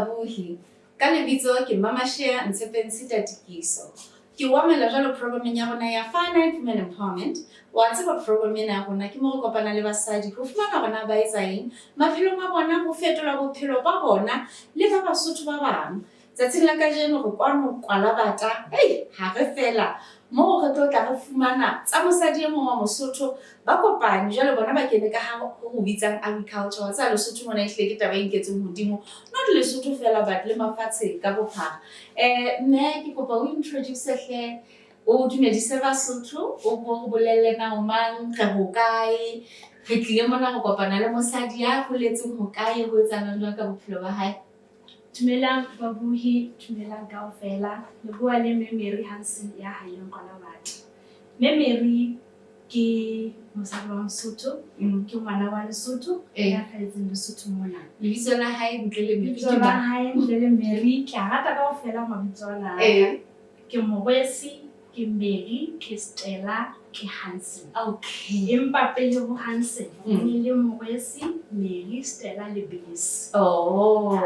babuhi. Ka lebitso ke Mamashiya Ntšepeng Tšita Tikiso. Ke wamela jalo programmeng ya rona ya FINITE Women Empowerment. Wa tseba program ena ya rona ke mo re kopana le basadi ho fumana bona ba etsa eng maphelong a bona ho fetola bophelo ba bona le ba Basotho ba bang. Tsatsing la kajeno re kwano kwala bata ha re fela mo re tlo tla re fumana tsa mosadi e mong wa Mosotho ba kopane jalo bona ba kene ka ha ho bitsang agriculture wa tsa Lesotho mona ehle ke taba e nketseng hodimo not Lesotho fela but le mafatshe ka bophara. Mme ke kopa o introduce hle o dumedise Basotho o bo bolelle na o mang re ho kae re tlile mona go kopana le mosadi ya holetseng ho kae ho etsana jwang ka bophelo ba hae. Dumelang babuhi, dumelang kaofela. Le bua le Mary Hansen ya haileng kwana batho. Mary ke mosadi wa Mosotho, ke ngwana wa Lesotho, ya tlhaetseng Lesotho mona. Lebitso la hae ntle le Mary. Lebitso la hae ntle le Mary, ke a rata kaofela mabitso ana. Ke Morwesi, ke Mary, ke Stella, ke Hansen. Okay. Empa pele ho Hansen, le Morwesi, Mary, Stella le Bliss. Oh,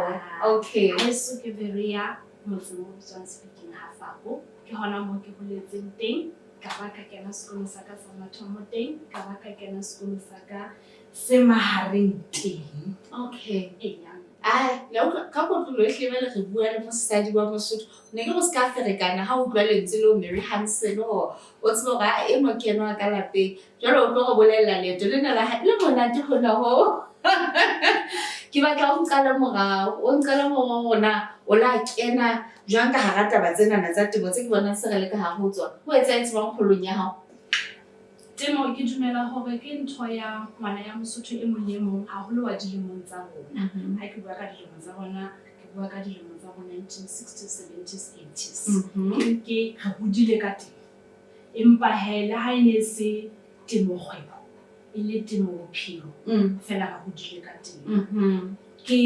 okay. Haeso ke Veria, motseng o bitswang speaking Hafabo. Ke hona moo ke holetseng teng, ka ba ka kena sekolo sa ka sa mathomo teng, ka ba ka kena sekolo sa ka se mahareng teng. Okay. Eya. Ka kotlolo ehle bele re bua le mosadi wa Mosotho. Ne ke go ska ferekana ha o utlwa lentswe le Mary Hansen o tseba hore e mo kenwa ka lapeng. Jwale o tlo go bolella leeto lena la hae le monate hona ho. Ke batla o qala morao, o nqala mo rona o la kena jwang ka hara taba tsena tsa temo tse ke bonang se re le ka hare ho tsona. Ho etsa tsebang kgolong ya hao. Temo ke dumela hore ke ntho ya ngwana ya Mosotho e mong le mong haholo wa dilemong tsa rona. Ha ke bua ka dilemo tsa rona, ke bua ka dilemo tsa 1960s, 70s, 80s. Ke re hodile ka teng. Empa le ha e ne se temo kgwebo, e le temo bophelo, fela re hodile ka teng. Ke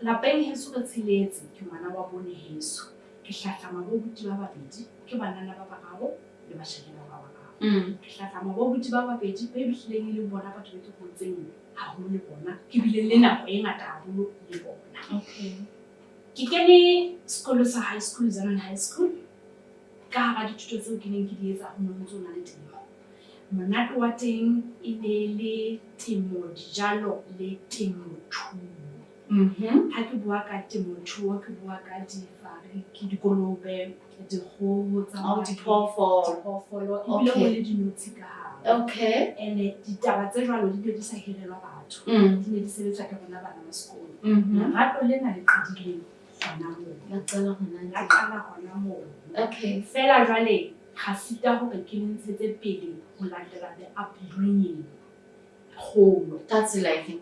lapeng heso re tsheletse, ke ngwana wa bone heso. Ke hlahlama bo buti ba babedi, ke banana ba bararo le bashanyana ba bararo. Ke hlahlama bo buti ba babedi ba ebileng le bona batho ba ke hotseng haholo le bona, ke bile le nako e ngata haholo le bona. Okay. Ke kene sekolo sa high school, Zanon High School. Ka hara dithuto tseo ke neng ke di etsa ho ntso na le temo. Monate wa teng e ne le temo dijalo le temothuo. Ha ke bua ka temothuo, ke bua ka difariki, dikolobe, dikgoho tsa diphoofolo, ebile ho le dinotshi ka hare. Okay. And ditaba tse jwalo di ne di sa hirelwa batho. Di ne di sebetswa ke bona bana ba sekolo. Lerato lena le qadileng hona moo. La qala hona moo. Okay. Fela jwale ga sita hore ke ntshetse pele ho latela the upbringing kgolo. That's life.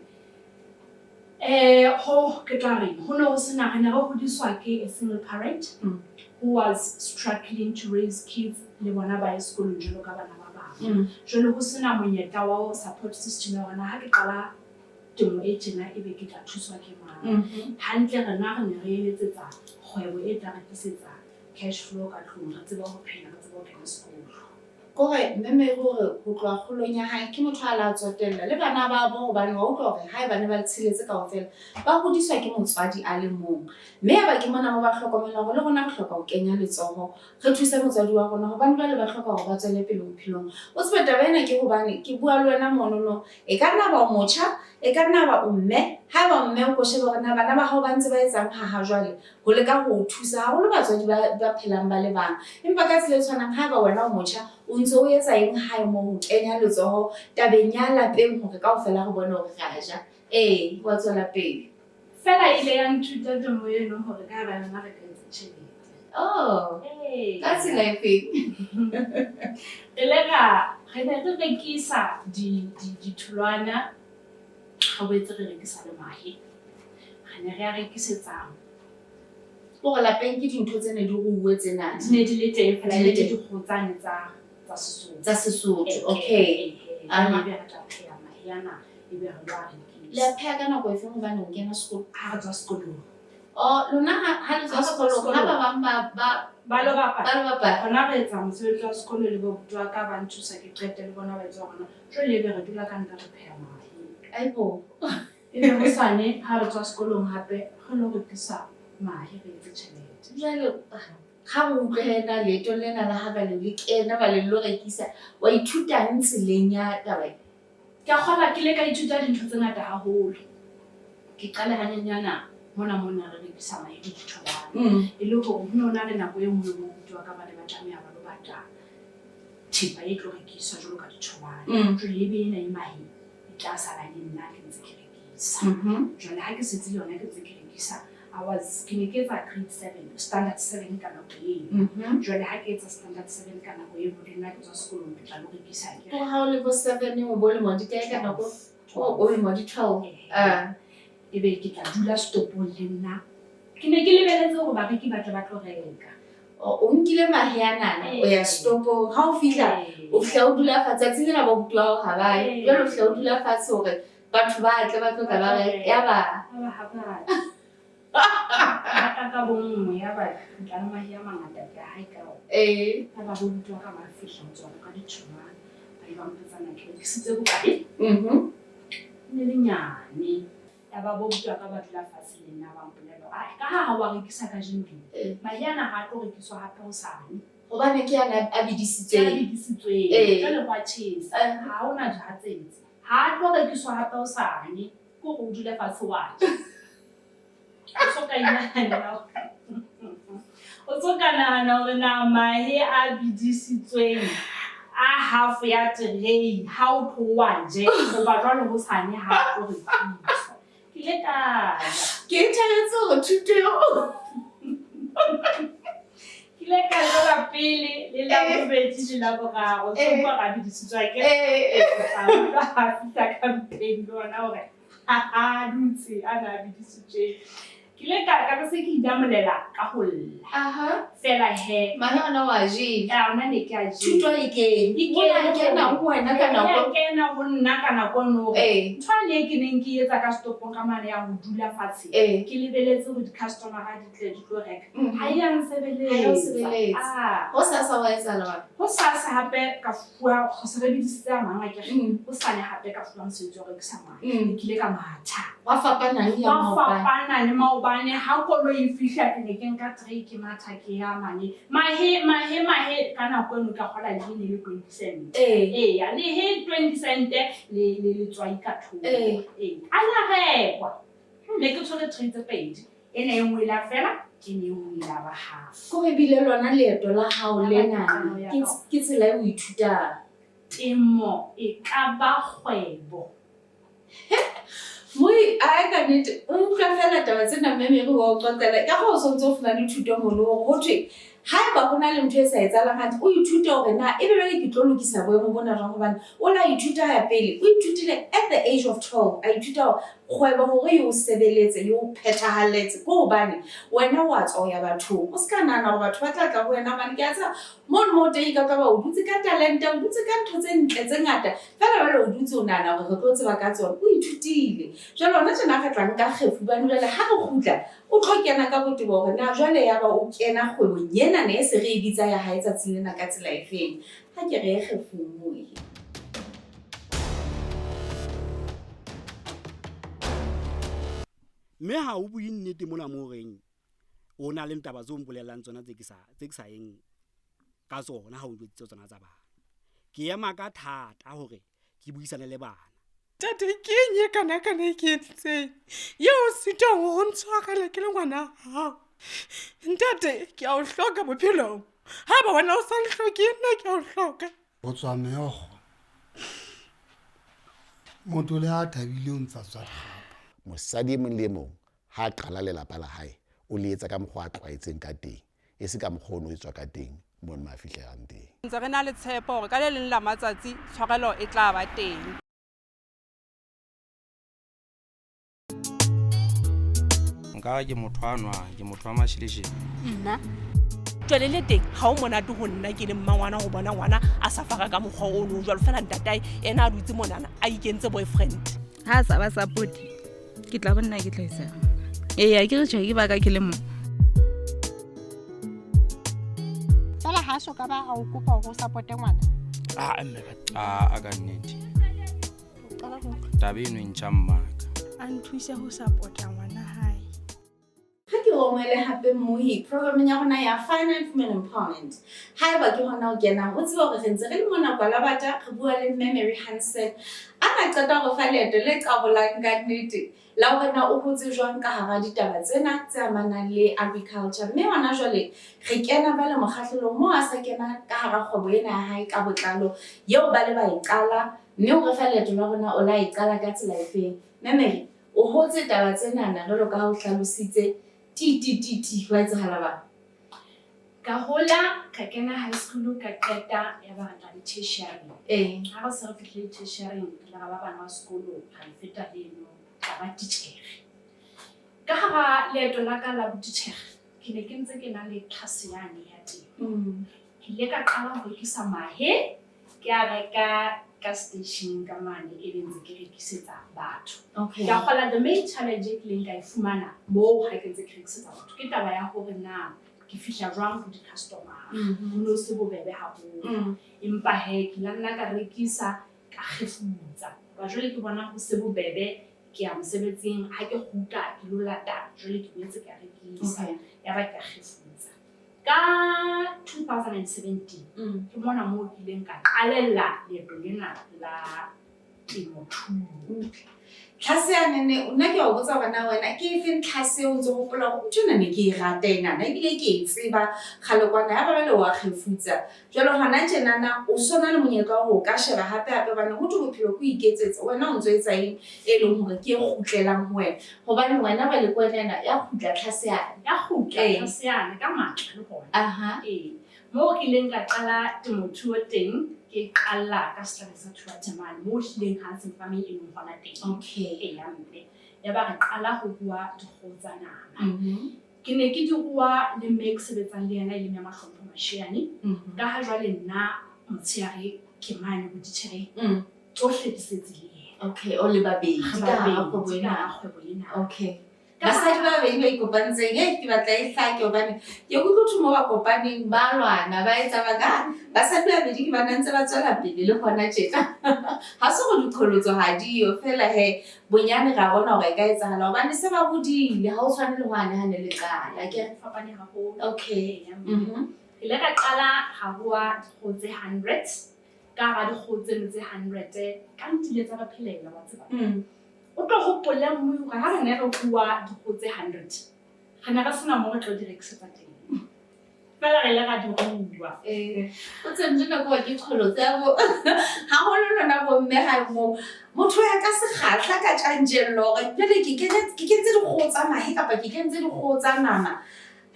Ke tla reng ho no ho sena re ne re hodiswa ke a single parent who was struggling to raise kids le bona ba sekolong jalo ka bana ba bang. Jwale ho sena monyetla wa support system ya rona ha ke qala temo e tjena e be ke tla thuswa ke mang. Hantle rena re ne re eletsetsa kgwebo e tla re tlisetsa cash flow ka tlung, re tseba ho phela, re tseba ho kena sekolo. Kore mme hore ho tloa kgolong ya hae ke motho a la tsotella le bana ba bo hobane wa utlwa hore hae bane ba tshiletse kaofela ba hodiswa ke motswadi a le mong. Mme ya ba ke mona mo ba hlokomela hore le rona re hloka ho kenya letsoho re thuse motswadi wa rona hobane ba le ba hloka hore ba tswele pele bophelong. O tsebe taba ena ke hobane ke bua le wena monono e ka nna ba o motjha, e ka nna ba o mme, ha ba mme o ko shebe hore na bana ba hao ba ntse ba etsang ha jwale ho leka ho thusa haholo batswadi ba phelang ba le bang. Empa ka tsela e tshwanang ha ba wena o motjha o ntse o etsa eng hae mo ho kenya letsoho tabeng ya lapeng hore kaofela re bone hore ra ja wa tswela pele. Fela ile ya nthuta temo eno hore ka ba yona re ka etsa tjhelete. Ka tsela e feng? Re ne re rekisa ditholwana, ga boetse re rekisa le mahe. Re ne re a rekisetsa hore lapeng ke dintho tse ne di ruuwe tsena di ne di le teng fela le dikgotsane tsa Sesotho. Okay. Be re tla pheha mahe ana ebe re lo a rekisa. Le a pheha ka nako e feng hobane o kena sekolo? Ha re tswa sekolong. Lona ha le tswa sekolong ha ba bang ba lo bapala. Hona re etsa mosebetsi wa sekolo le bo botwa ka ba nthusa ke qete le bona ba etsa hona. Jwale ebe re dula ka ntle re pheha mahe. Aibo. Ebe hosane ha re tswa sekolong hape re lo rekisa mahe re etse tjhelete. Jwale ha o utlwela leeto lena la ha ba le kena ba le lo rekisa wa ithuta tseleng ya taba Ke a kgola ke le ka ithuta dintho tse ngata haholo. Ke qale hanyenyana mona re rekisa mahe le ditholwana. E le hore ho nona le nako e nngwe mo butwa ka ba le batlameha ba lo bata thepa e tlo rekiswa jwalo ka ditholwana. Jwale ebe ena e mahe e tla sala le nna ke ntse ke rekisa. Jwale ha ke setse le yona ke ntse ke rekisa ke ne ke etsa grade 7 standard 7 ka nako eo. Jwale ha ke etsa standard 7 ka nako eo le nna ke tswa sekolong ke tla lo rekisa ke. Ha o le bo 7 o bo le mo di kae ka nako o le mo di 12. Ebe ke tla dula stopong le nna. Ke ne ke lebeletse hore bareki ba tlo reka. O nkile mahe ana o ya stopong ha o fihla o dula fatshe tsatsi lena ba butwa ha ba jwale o dula fatshe hore batho ba tle ba tlo ka ba reka ya ba ka bongwe ya ba tla mahe ya mangata ke ha e ka ba butwa ka mafihla tswa ka ditholwana ba ba mpetsana ke sitse bokae ne le nyane ya ba botwa ka batho la fatshe le nna ba mpolelo ka ha wa rekisa ka jengwe mahe ana ha tlo rekiswa hape ho sane hobane ke yana a bidisitsweng jwale hwa tjhesa ha ona dihatsetse ha tlo rekiswa hape ho sane ko go dula fatshe wa o tsoka nahana hore na mahe a bidisitsweng a half ya tray ha o tlowa nje goba jwale ho sane ha tlo rekiswa ke le ka ke thabetse hore thuto ke le ka la pele le la bobedi le la boraro tsoka ga bidisitswa ke ha fita campaign lona hore dutse ana bidisitswe ke le ka se ke idamolela ka ho lla fela he mahe ana wa je ona ne ke a je thuto e kena ho wena ka nako kena ho nna ka nako no tshwane ke neng ke etsa ka stopong ka mane ya ho dula fatshe ke lebeletse ho di customer ha di tle di tlo reka ha ya nsebeletsa ho sa wa etsa la ho sa hape ka fuwa go se rebedisitse a mangwe ke ho sa ne hape ka fuwa mosebetsi wa rekisa mahe ke le ka matha wa fapana le maobane ha kolo e fihla ke ne ke nka tray ke matha ke ya mane mahe ka nako eno ka gola le ne le 20 cent ya le he 20 cent le tswa ikatho ala rekwa ne ke tshole tray tse pedi ene e nngwe la fela ke ne nngwe la ba ha go be bile lona leeto la hao lena ke tsela e o ithuta temo e ka ba kgwebo Moi a ka nete o utlwa fela taba tsena mmemere wa o qotela ka go so ntse o fana le thuto mo le go thwe ha ba bona le ntwe sa etsalang ha o ithuta hore na e bebele ke tlo lokisa boemo bona jang hobane o la ithuta ya pele o ithutile at the age of 12 a ithuta kgwebo hore yo sebeletse yo phethahalletse go hobane wena wa tswa ya batho o ska nana hore batho ba tla tla go wena hobane ke a tsa mo teng ka ba o dutse ka talente o dutse ka ntho tse ntle tse ngata fela ba o dutse o nana hore re tlo tseba ka tsona o ithutile jalo ona tsena ga tlang ka kgefu ba nule ha go khutla o tlhokena ka botebo hore na jwale ya ba o kena kgwebo nyena ne se re ibitsa ya ha etsa tsilena ka tsela e feng ha ke re kgefu mo mme ha o bue nnete mona mo reng o na le ntaba tse o mpolelang tsona tse ke sa eng ka tsona ha o ntse tsona tsa bana ke ema ka thata hore ke buisane le bana tate ke nye kana ke etse yo sitong ho ntshwakala ke le ngwana ha ntate ke a o hloka bophelo ha ba wena o sa hloke nna ke a o hloka o tswa meogo motho le a thabile o ntsa tswa mosadi mong le mong ha qala lelapa la hae o le etsa ka mokgwa a tlwaetseng ka teng e se ka mokgono e tswa ka teng mo ma fihlelang teng ntse re na le tshepo hore ka le leng la matsatsi tshwarelo e tla ba teng nka ke motho a nwang ke motho a mashileshele nna jwale le teng ha o monate ho nna ke le mmangwana ho bona ngwana a sa fara ka mokgwa o no jwale fela ntatae ena a dutse monana a ikentse boyfriend ha sa ba support ke tla bonna ke tla isa ya ke re ke ba ka ke le mo sala ha so ka ba a o kopa go support ngwana mme a ka nnete tabe eno ntšha mmaka a nthuise ho support ngwana hae ha ke o o moele hape mohi programmeng ya rona ya FINITE Women Empowerment. Haeba ke hona o kenang o tsebe hore re ntse re le mona Kwalabata re bua le mme Mary Hansen a na qeta go fa leeto le qabolang ka nnete la hore na o hotse jwang ka hara ditaba tsena tse amanang le agriculture. Mme hona jwale re kena ba le mokgahlelong moo a sa kena ka hara kgwebo ena ya hae ka botlalo eo ba le ba e qala, mme o re fa leeto la rona o la e qala ka tsela efeng. Mme Mary o hotse taba tsenana jwalo ka ha o hlalositse ti wa etsahala ba ka hola ka kena high school ka qeta ya ba ka tertiary. Ha ba se re fihlile tertiary la ba bana ba sekolo ha e feta leno ka ba teacher. Ka ha leeto la ka la teacher ke ne ke ntse ke na le class yane ya teng. Ke ile ka qala ho rekisa mahe ke a reka ka station ka mane e le ntse ke rekisetsa batho. Ka kgola the main challenge ke leng ka e fumana mo ha ke ntse ke rekisetsa batho ke taba ya hore na ke fihla jwang ho di-customer. Ho no se bobebe haholo. Empa he ke la nna ka rekisa ka kgefutsa. Ba jwale ke bona ho se bobebe ke ya mosebetsing ha ke kgutla ke lo lata jwale ke boetse ke rekisa ya ba ka kgefutsa. Ka 2017 ke mona moo ke ileng ka qalella leeto lena la temothuo. tlhase ya nene nna ke a botsa bana wena ke efeng tlhase o ntse o gopola go ntšhona ne ke e rata enana ebile ke e tseba kgalekwana ya bale wa kgefutsa jwale gona tjenana o sona le monyetla wa go ka sheba gape bana go tse bophelo go iketsetse wena o ntse o etsa eng e leng gore ke e gutlelang ho wena gobane wena ba le kwena ya gutla tlhase yana ka matla le gona. Mo ke ileng ka qala temothuo teng ke qala ka setlhare sa thuatemane mo hlileng Hansen farming e leng hona teng. Ya ba re qala ho bua dikgoho tsa nama. Ke ne ke di bua le mme ke sebetsang le yena e leng ya Mahlompho Mashiyane ka ha jwale nna motshehare ke mane ho ditjhere tsohle di setse le yena. O le babedi ka kgwebo ena. Basadi ba babedi ba ikopantseng ke batla e hlake hobane ke go tlo mo ba kopaneng ba lwana ba etsa baka basadi ba babedi ke bana ntse ba tswela pele le gona tjena ha se go diqholotso ha dio fela he bonyane ga bona hore ka etsahala hobane se ba bodile ha o tshwane le hwane ha ne le qala ke fapane haholo. Ile ka qala ha bua dikgoho tse 100 ka ga dikgoho tseno tse 100 ka ntile tsa ba phelela ba tseba. O tlo hopola mo ga ha ne re bua dikgoho tse 100 ga na ka sena mo re tlo di rekisetsa teng fela re la ga di bua o tsentse ka go ke tsholo tsa go ha go lona bo mme ga mo motho ya ka se kgatla ka tjantjello re pele ke kentse dikgoho tsa mahe kapa ke kentse dikgoho tsa nama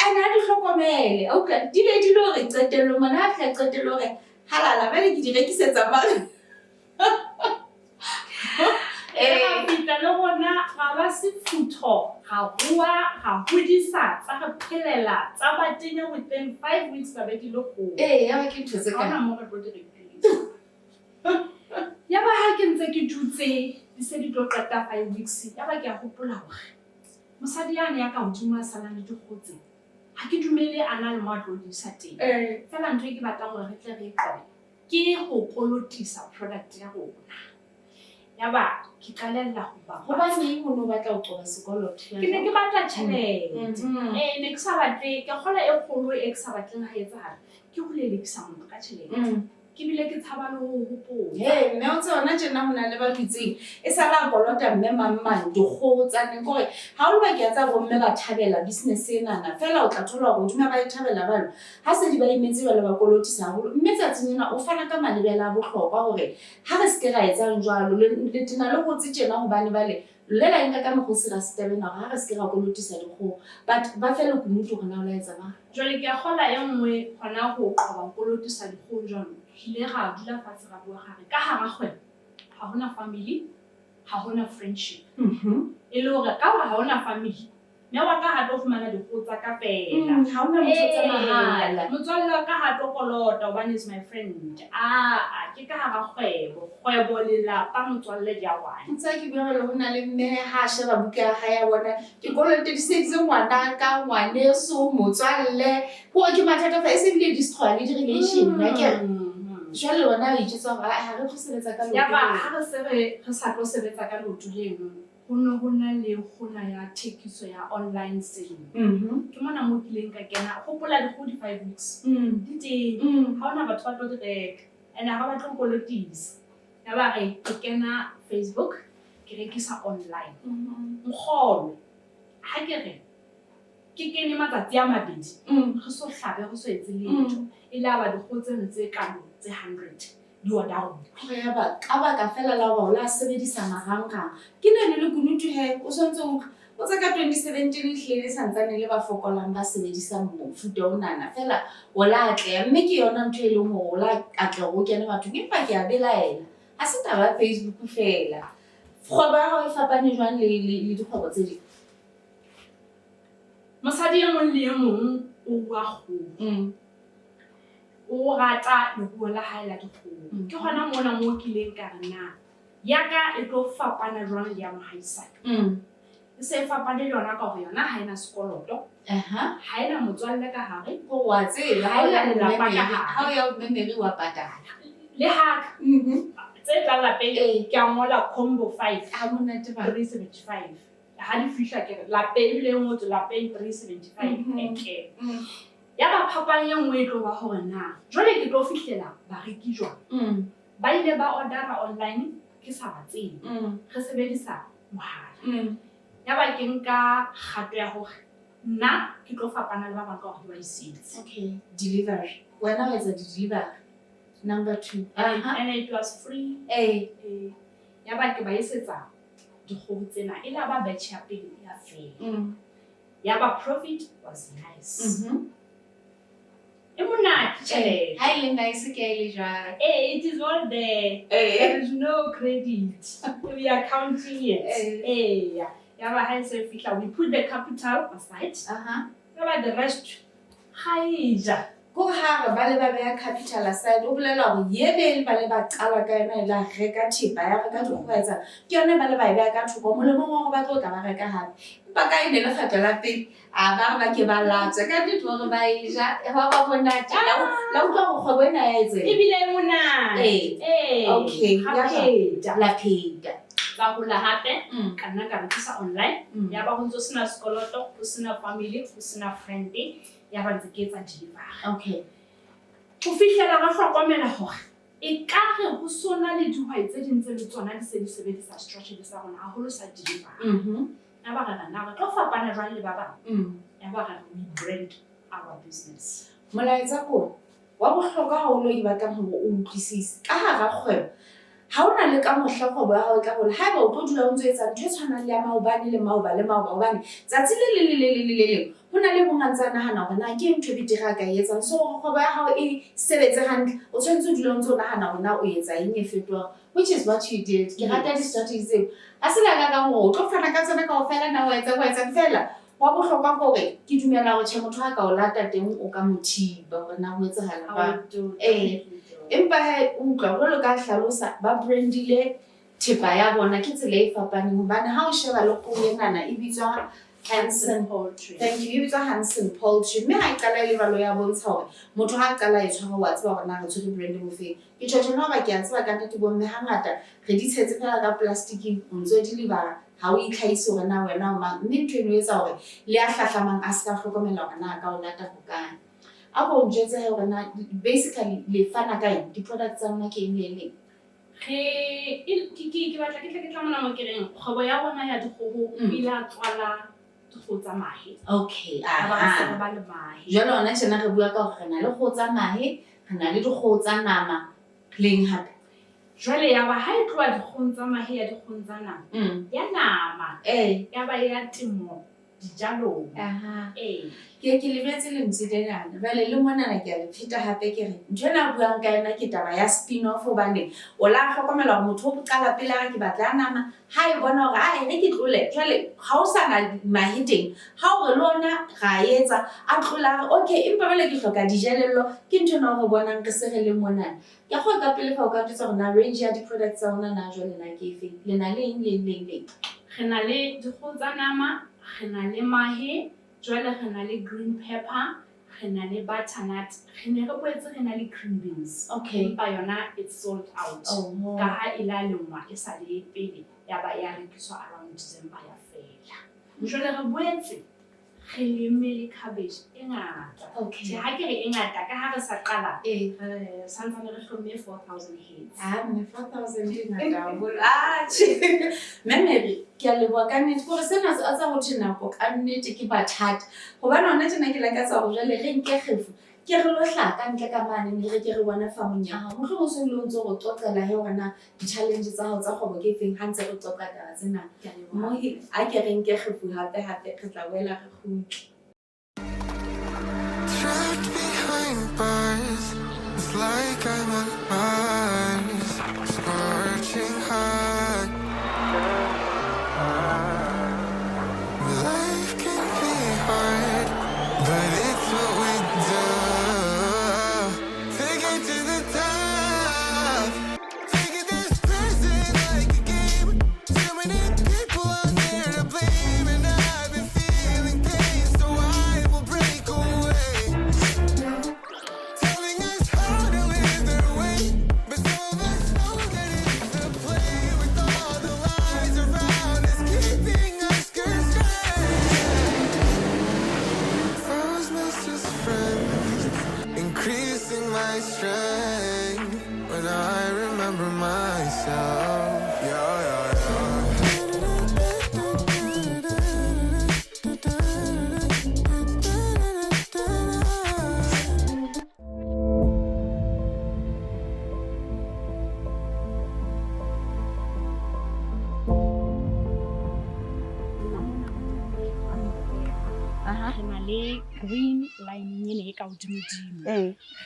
ana di hlokomele o ka di be di lo re qetello mona ha fla qetello re halala bele ke di rekisetsa ba le gona ga ba sefutho ga bua ga hodisa tsa re phelela tsa ba tenya within 5 weeks ba be di le go ya ba ke ntse ka mo re tlo di rekisa ya ba ha ke ntse ke dutse di se di tlo qeta 5 weeks ya ba ke a gopola hore mosadi yana ya ka hodimo a salang le dikgotse ha ke dumele ana le mo a tlo di sa teng fela ntwe ke batlang gore re tle re qobe ke go kolotisa product ya rona. Ya ba ke qalella ho ba hobane ho no batla ho qoba sekoloto ke ne ke batla tjhelete ne ke sa batle ke kgola e kgolo e ke sa batleng ha etsahala ke ho lelekisa motho ka tjhelete ke bile ke tshaba le ho hopola mme o tsona tjena hona le ba bitseng e sala kolota mme mamang dikgoho tsa ne gore ha o ba ke tsa bomme ba thabela business enana fela o tla thola go duma ba e thabela balo ha se di ba imetse ba le ba kolotisa haholo mme tsatsingena o fana ka malebela a bohlokwa gore ha re se ke ra etsa jwalo le tena le go tsetjena hobane bale le la nka ka mo se ra stebena ha re se ke ra kolotisa dikgoho but ba fela go mutlo gona o la etsa ba jwale ke a gola e nngwe gona go qoba kolotisa dikgoho jwalo le ga dula fatshe ga bua gare ka hara kgwebo ha hona family ha hona friendship e le hore ka ha hona family ne wa ka ha tlo fumana dikgoho tsa ka pela ha hona motho tsa mahala motswalle ka ha tlo kolota one is my friend ke ka hara kgwebo le la pa motswalle dia wana ntse ke bua le hona le mme ha sheba buka ha ya bona ke kolote di setse ngwana ka ngwane so motswalle ho ke mathata fa e se bile destroy le relation na ke jwale wena o itse ha re tlo sebetsa ka ya ba ha re se re sa tlo sebetsa ka lotu leno ho na le kgona ya thekiso ya online selling. Ke mona mo kileng ka kena hopola di 45 weeks. Di teng. Ha ona batho ba tlo di reka. And ha ba tlo kolotisa. Ya ba re ke kena Facebook, ke rekisa online. Mkholo. Ha ke re ke kene matsatsi a mabedi. Re so hlabe re so etse letho. E la ba di kgotse tse kalo tse 100. Di wa down. Ya ba ka ba ka fela la ba o la sebedisa marangrang. Ke ne le kunutu he o sontse o tsa ka 2017 hlele santsane le ba fokolang ba sebedisa mofuta onana fela o la tle mme ke yona ntho e leng hore o la atla go kena bathong empa ke a belaela ha se taba Facebook fela kgwebo ya hao e fapane jwang le dikgwebo tse ding mosadi ya mong le e mong o wa go o rata le go la haela dikgomo ke gona mona mo kileng ka rena ya ka e tlo fapana jwang le ya mohaisane se fapane le yona ka go yona ha ina sekoloto ha ina motswalle ka hare go wa tsela ha ina le lapaka ha o ya mmemeri wa patala le haka tse tla lapeng ke a mola combo 5 ha monate ba 375 ha di fihla ke lapeng le ngotse lapeng 375 okay ya ba phapang ye nngwe tlo ba hore na jole ke tlo fihlela ba reki jwang ba ile ba ordera online ke sa batseng re sebedisa mohala ya ba ke nka kgato ya hore nna ke tlo fapana le ba bang ka hore ba isitse okay delivery wena wa etsa delivery number 2 and it was free ya ba ke ba isetsa dikgomo tsena e la ba batch ya pele ya fela ya ba profit was nice Hi, nice it is all there. There is no credit. We are counting it. Yeah, Hansen, we put the capital aside. Yeah, the rest. Hi, go have a baleba capital aside. Oblelo, ye baleba alaka la reka chipa, I got to weather. You're never by back to go more about what I have. But I never had a lapin. Abang ke ba latsa ka ditoro ba ija e ba ba bona tla la utlwa go bona etse e bile mona okay la peda ba hula hape kana ka rekisa online ya ba go ntse sena sekoloto go sena family go sena friend ya ba ntse ke tsa delivery okay go fihlela ga hlokomela hore e ka re go sona le dihwai tse ding tse le tsona di se di sebedisa strategy sa rona haholo sa delivery ya ba ga na tlo fapana jwang le ba bang ya ba ga we brand our business molaetsa ko wa bohlokwa ha o lo di batlang hore o utlwisise ka hara kgwebo ha ona le ka mohla kgwebo ya hao ka bona ha ba o tlo dula o ntse etsa ntho e tshwanang le ya maobane le maobane tsatsi le hona le bongantsana hana hore na ke ntho bitira ka etsa so kgwebo ya hao e sebetse hantle o tshwantse o dula o ntse o nahana hore na o etsa eng e fetwa which is what you did ke rata di strategies a se la ka go o tlo fana ka tsena ka ofela na o etsa fela wa bohlokwa gore ke dumela go tshemo motho a ka o lata teng o ka mothiba gore na ho etsa hala ba empa he utlwa jwalo ka hlalosa ba brandile thepa ya bona ke tsela e fapaneng hobane ha o sheba le go yenana e bitswa Hansen Poultry. Thank you. It's a Hansen Poultry. Me ha qala le balo ya bontsha hore motho ha qala e tshwara wa tseba hore na re tshwere brand mo fe. Ke tshotshona ba ke a tseba ka tate bomme hangata re di tshetse fela ka plastic o ntse di liba ha o itlhaise hore na wena o mang mme ntwe no etsa hore le a hlahlamang a ska hlokomela hore na ka o lata bokana. A go njetse hore na basically le fana ka di products tsa mona ke eng le eng. Ke batla ke tla mona mo kereng kgwebo ya bona ya dikgoho ila tswala go tsa mahe okay ba le mahe jalo ona tsena re bua ka hore na le go tsa mahe re na le dikgoho tsa nama leng hape jwale ya ba ha e tloa dikgoho tsa mahe ya dikgoho tsa nama ya nama ya ba ya temo dijalo ke lebetse le mtsidengana vale le mona na ke a le pheta hape ke re ntwena buang ka ena ke taba ya spin off bane o la hlokomela motho o qala pele ga ke batla nama ha e bona hore a ene ke tlole jwale ha o sa na mahiteng ha o re lona ga etsa a tlola okay empa vale ke hloka dijelello ke ntwena go bonang ke se re le mona ke go ka pele fa o ka tsetsa rona range ya di products tsa rona na jwale na ke fe le na le eng re na le dikgoho tsa nama re na le mahe jwale re na le green pepper re na le butternut re ne re boetse re na le green beans okay empa yona it's sold out ka ha ila lengwa e sa le pele ya ba ya rekiswa around December ya fela. Jwale re boetse re lemme le cabbage e ngata. Okay. Ha ke re e ngata ka ha re sa qala santsane re hlomme 4,000 heads. Me 4,000 di ngata haholo. Mary, ke a leboha ka nnete gore sena se a tsa go thwe nako ka nnete ke bathata gobane ona tjena ke lakatsa go jale re nke kgefu ke re lo hlaka ntle ka mane le re ke re bona famong ya gago motlho go se le ntse go qoqela he wena di-challenge tsa gago tsa kgwebo ke feng ga ntse re qoqa taba tsena mo a ke re nke kgefu gape-gape re tla boela re kgutle. Trapped behind bars, it's like I'm on Mars, scorching hot. Life can be hard, but it's what we do. Take it to the top, take it this present like a game. Too many people out there to blame, and I've been feeling pain, so I will break away. Telling us how to live their way, but some of us know that it's a play with all the lies around us, keeping us constrained. Foes must just friends, increasing my strength when I remember myself. Re na le green line ene e ka hodimo-dimo.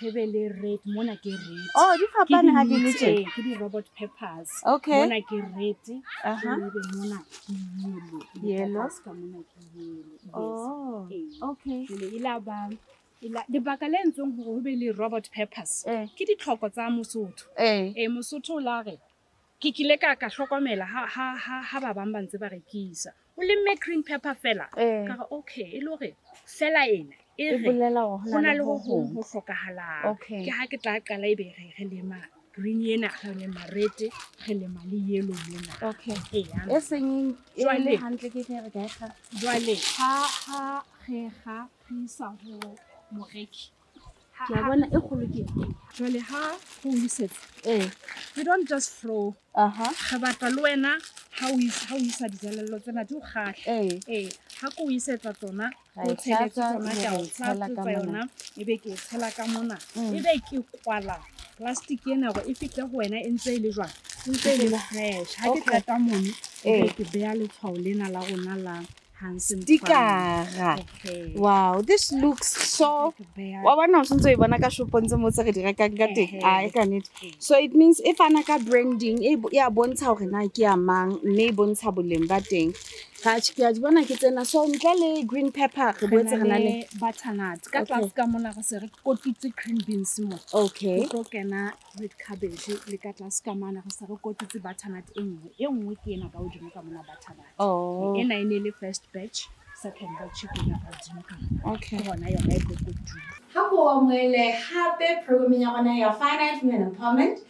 Re be le red, mona ke red. Di fapane ha di le tje. Ke di-robot peppers. Okay. Mona ke red, ebe mona ke yellow. Ka mona ke yellow. Okay. Lebaka le entseng hore ho be le robot peppers ke ditlhoko tsa Mosotho. Mosotho o la re ke kile ka hlokomela ha ba bang ba ntse ba rekisa o lemme green pepper fela ka re okay e le hore fela ena e bolela hore hona le ho hlokahalang Okay. ke ha ke tla qala ebe re lema green ena re lema red re lema le yellow mona. Okay. E seng e le hantle ke re ka ga. Jwale ha re ga isa ho moreki Ke a bona e kgolo ke. jwale ha ho isetsa we don't just throw re batla le wena ha o isa dijalelo tsena di o kgahle ha ko o isetsa tsona o tsheletse tsona ka o tsa yona ebe ke tshela ka mona ebe ke kwala plastic ena gore e fihle ho wena e ntse e le jwang e ntse e le fresh ha ke qeta mono ebe ke beya letshwao lena la rona la Hansen. Wow, this looks so. Wa bona o sentse e bona ka shopong tse mo tse re di rekang ka teng. Ai ka nnete. So it means if anaka branding e ya bontsha hore na ke ya mang mme e bontsha boleng ba teng. Ga ke a di bona ke tsena so ntle le green pepper re boetse re na le butternut ka tlase ka mona re se re kotutse green beans mo. Okay. Go kena red cabbage le ka tlase ka mona re se re kotutse butternut e nngwe ke ena ka hodimo ka mona butternut. Ena ene le first batch, second batch ke na hodimo ka mona. Okay. Bona yona e go kotutse. Ha go amoele hape programming ya rona ya FINITE Women Empowerment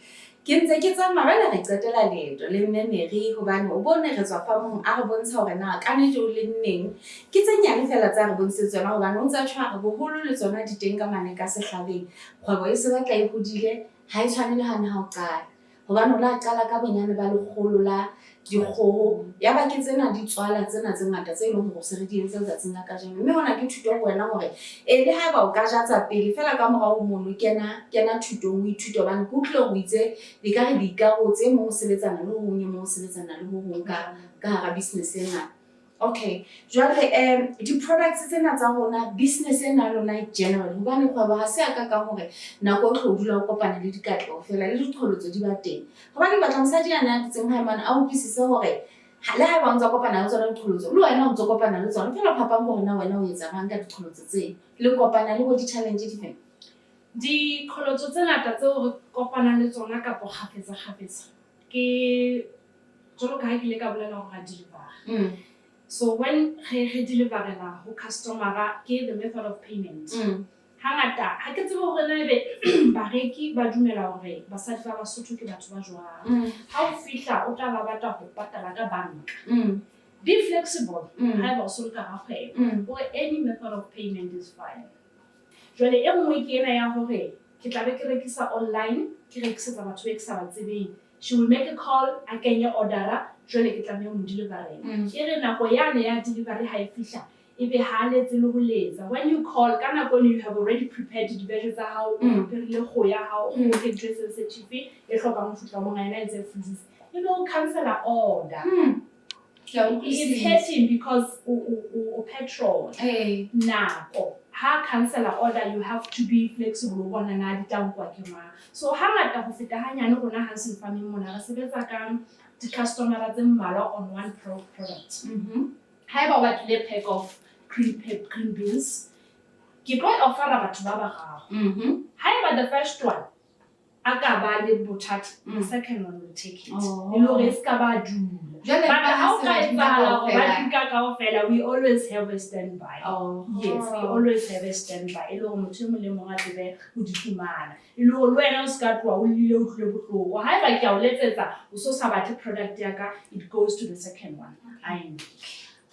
ke ntse ke tsamaya re qetela leeto le mme Mary hobane o bone re tswa famong a re bontsha hore na ka nnete o le nneng ke tse nyane fela tsa re bontse tsona hobane o ntse a tshwara boholo le tsona di teng ka mane ka sehlabeng kgwebo e se batla e hodile ha e tshwane le hane ha o qala hobane o la qala ka bonyane ba lekgolo la dikgoho ya ba ke tsena di tswala tsena tse ngata tse leng hore se re di entse tsatsing la kajeno mme hona ke thuto ho wena hore le ha ba o ka jatsa pele fela ka morao mono kena thutong o ithuta hobane go tle go itse di ka re di ikabotse mo sebetsana le ho nye mo sebetsana le ho ka hara business ena. Okay, jwale di-products tsena tsa rona business ena lona general hobane kgwebo ha se ya ka hore nako e tlo dula o kopana le dikatleho fela le diqholotso di ba teng hobane batla mosadi ya nna tseng ha imana a utlwisise hore le ha ba ntse kopana le tsona diqholotso le wena o ntse kopana le tsona fela phapang hore na wena o etsa mang ka diqholotso tse le kopana le bo di-challenge di feng diqholotso tse ngata tseo re kopana le tsona kapo kgafetsa ke jwalo ka ha ke le ka bolela hore deliver. So when re deliverela ho customer ke the method of payment. Hangata ha ke tsebe hore na ebe bareki ba dumela hore basadi ba Basotho ke batho ba jwang. Ha o fihla o tla ba batla ho patala ka banka. Be flexible. Haeba o so le ka ga kgwebo. Or any method of payment is fine. Jwale e nngwe ke ena ya hore ke tla be ke rekisa online, ke rekisetsa batho ba ke sa ba tsebeng. She will make a call, a kenye ordera, jwale ke tlameha mo delivereng. E re nako yane ya delivery ha e fihla, ebe ha letse le ho letsa. When you call, ka nako you have already prepared di-vege tsa hao, o preparile kgoho ya hao, o ke ntho e sensitive, e hlokang ho fihla monga ena e ntse freezes. Ebe o cancela order. It's hurting because o petrol. Nako. Ha cancel order, you have to be flexible bona na ditangwa ke mang. So hangata ho feta hanyane rona Hansen farming mona re sebetsa ka di-customer tse mmalwa on one product. Haeba o batlile pack of green beans, ke tlo offera batho ba bararo. Haeba the first one a ka ba le bothata, the second one will take it. E le hore e ska ba dula. But how we always have a standby. Yes, we always have a standby. E le hore motho mo le mong a tsebe ho di fumana. E le hore wena o ska tloa o lile o tlile bohloko. Haeba ke a o letsetsa o so sa batle product ya ka, it goes to the second one.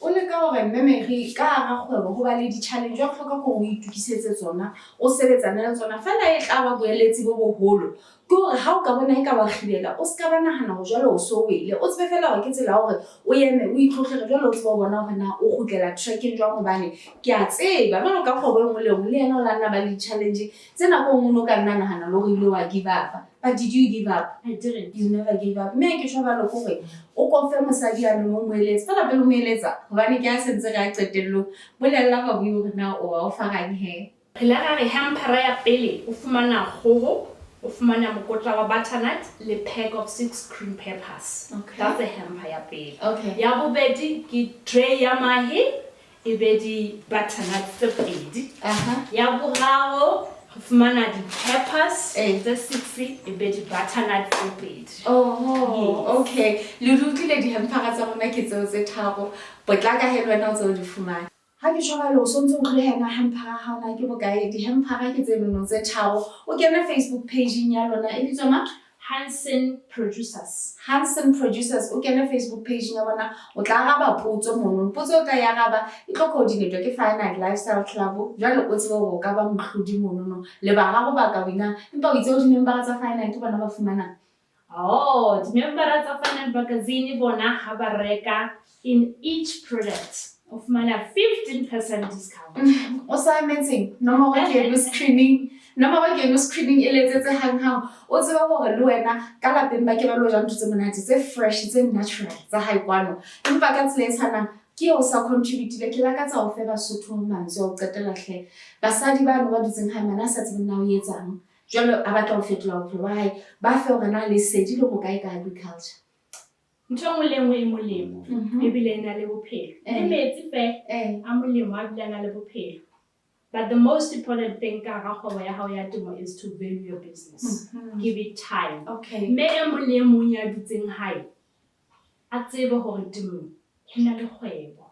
O le ka hore mmemeri ka hara kgwebo ho ba le di-challenge o hloka hore o itukisetse tsona, o sebetsane le tsona. Fela e tla ba boeletsi bo boholo ke hore ha o ka bona e ka ba kgibela, o ska ba nahana ho jwale o so wele. O tsebe fela hore ke tsela hore o eme o itlhotlhere jwale o tsebe ho bona hore na o kgutlela tracking jwang hobane ke a tseba jwalo ka kgwebo e nngwe le nngwe le yena o la nna ba le di-challenge tse nako nngwe o ka nna nahana le hore ile wa give up. But did you give up? I didn't. You never gave up. Mme ke tshwa balo kore o konfe mosadi ya no mo eletsa fela pele o mo eletsa hobane ke a sentse ga qetello bolella ba bui hore na o farang he. Phela ga re hamper ya pele o fumana kgoho, o fumana mokotla wa butternut le pack of 6 green peppers. That's a hamper ya pele. Ya bobedi ke tray ya mahe e be di butternut tse pedi. Ya boraro fumana di-peppers tse 6 e be di butternut tse pedi. Okay. Le rutlile di-hampera tsa rona ke tseo tse tharo. Potlaka he le wena o tseo di fumana. Ha ke tshwara le o sontse o tlhohela hampera ha ona ke bokae di-hampera ke tse nono tse tharo. O kena Facebook page ya lona e bitswa ma Hansen Producers. Hansen Producers. O kena Facebook page ya bona o tla araba potso mono. Potso o tla ya araba e tlo coordinate ke FINITE Lifestyle Club. Jwale o tsebe hore ka ba mohlodi mono le ba ha go ba ka wina. Empa o itse o di-member tsa FINITE bona ba fumana. Di-member tsa FINITE magazine bona ha ba reka in each product of mana 15% discount. O sa emetseng nomoro ke no screening. Nomoro ke no screening e letsetse hang o tseba hore le wena ka lapeng ba ke ba lo ja ntse monate tse fresh tse natural tsa high kwano. Empa ka tsela e tshwanang ke o sa contribute le ke la ka tsa o fe ba sotho manzi o qetela hle. Basadi ba no ba dutseng ha mana sa tsebe na o etsang. Jwale a batla ho fetola bophelo ba hae ba fe hore na le sedi le go kae ka agriculture. Ntho nngwe le nngwe e molemo ebile ena le bophelo. E metsi fe a molemo a bilana le bophelo. But the most important thing ka ga kgwebo ya hao ya temo is to value your business. Give it time. Mme e mong le mong ya dutseng hae a tsebe hore temo e na le kgwebo.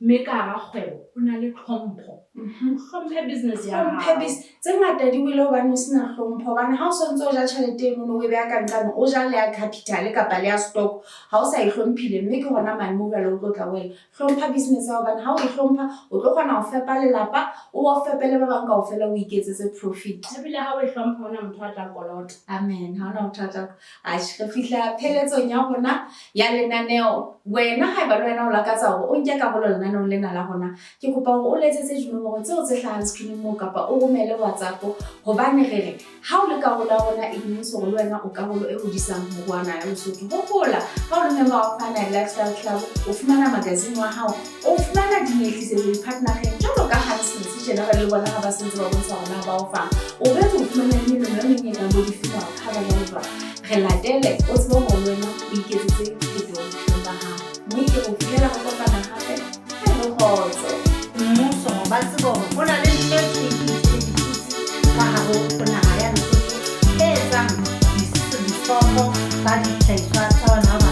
Mme ka ga kgwebo o na le tlhompho. Hlomphe business ya hao. Tse ngata di wile hobane o sena hlompho hobane ha o sontse o ja tjhelete eno o e beha ka ntlano o ja le ya capital kapa le ya stock ha o sa e hlomphile mme ke hona mane mo bjalo o tlo tla wena. Hlompha business ya hobane ha o e hlompha o tlo kgona ho fepa lelapa o fepele ba bang kaofela o iketsetse profit. Ebile ha o e hlompha hona motho a tla kolota. Amen. Ha ona motho a tla a re fihla pheletsong ya rona ya lenaneo. Wena ha ba le wena o lakatsa hore o nke karolo lenaneong lena la rona ke kopa hore o letsetse dinomoro tseo tse hlahang screening mo kapa o romele WhatsApp hobane re ha o le karolo ya rona e means hore le wena o karolo e hodisang moruana ya Lesotho. Hopola ha o le member wa FINITE Lifestyle Club o fumana magazine wa hao o fumana dinyehlise le partnership jwalo ka Hansen se jena ba le bona ha ba sentse ba bontsha hona ba o fang o be o fumana melemo e menyetla bo difina ka ba jwalo re latele o tsebo ho wena o iketsetse phetoho ba hao mo ke go fiela go kopana hape ha re khotso mmuso ba tsebo ho na le ka hare ho naha ya Lesotho e etsang disomo ba dihlahiswa tsa bona